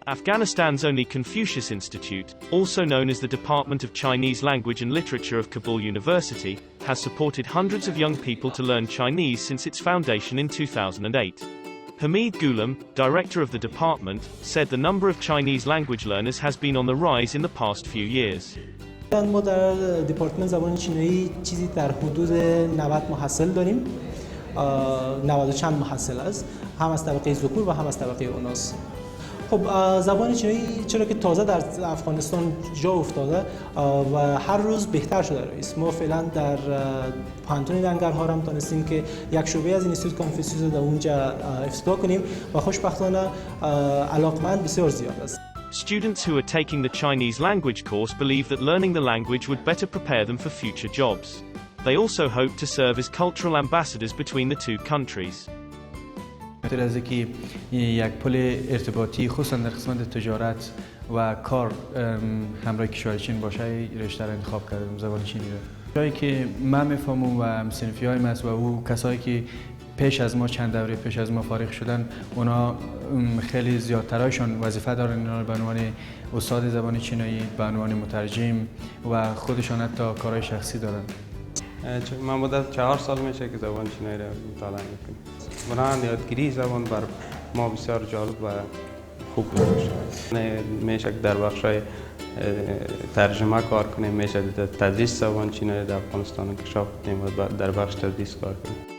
Afghanistan's only Confucius Institute, also known as the Department of Chinese Language and Literature of Kabul University, has supported hundreds of young people to learn Chinese since its foundation in 2008. Hamid Ghulam, director of the department, said the number of Chinese language learners has been on the rise in the past few years. ما در دپارتمان زبان چینی چیزی در حدود 90 محصل داریم. 90 چند محصل است، هم از طبقه ذکور و هم از طبقه اناث. خب زبان چینی چرا که تازه در افغانستان جا افتاده و هر روز بهتر شده است. ما فعلا در پانتون لنگرهار هم تونستیم که یک شعبه از انستیتوت کنفیوشس رو در اونجا افتتاح کنیم و خوشبختانه علاقمند بسیار زیاد است. Students who are taking the Chinese language course believe that learning the language would better prepare them for future jobs. They also hope to serve as cultural ambassadors between the two countries. خاطر از اینکه یک پل ارتباطی خصوصا در قسمت تجارت و کار همراه کشور چین باشه، رشته را انتخاب کردم زبان چینی را. جایی که من میفهمم و صنفی های است و او کسایی که پیش از ما چند دوره پیش از ما فارغ شدن، اونا خیلی زیادترایشان وظیفه دارن اینا به عنوان استاد زبان چینی، به عنوان مترجم و خودشان حتی کارهای شخصی دارن. من مدت 4 سال میشه که زبان چینی را مطالعه میکنم. برای یادگیری زبان بر ما بسیار جالب و خوب میشه. میشه در بخشای ترجمه کار کنیم، میشه تدریس زبان چینی در افغانستان انکشاف کنیم و در بخش تدریس کار کنیم.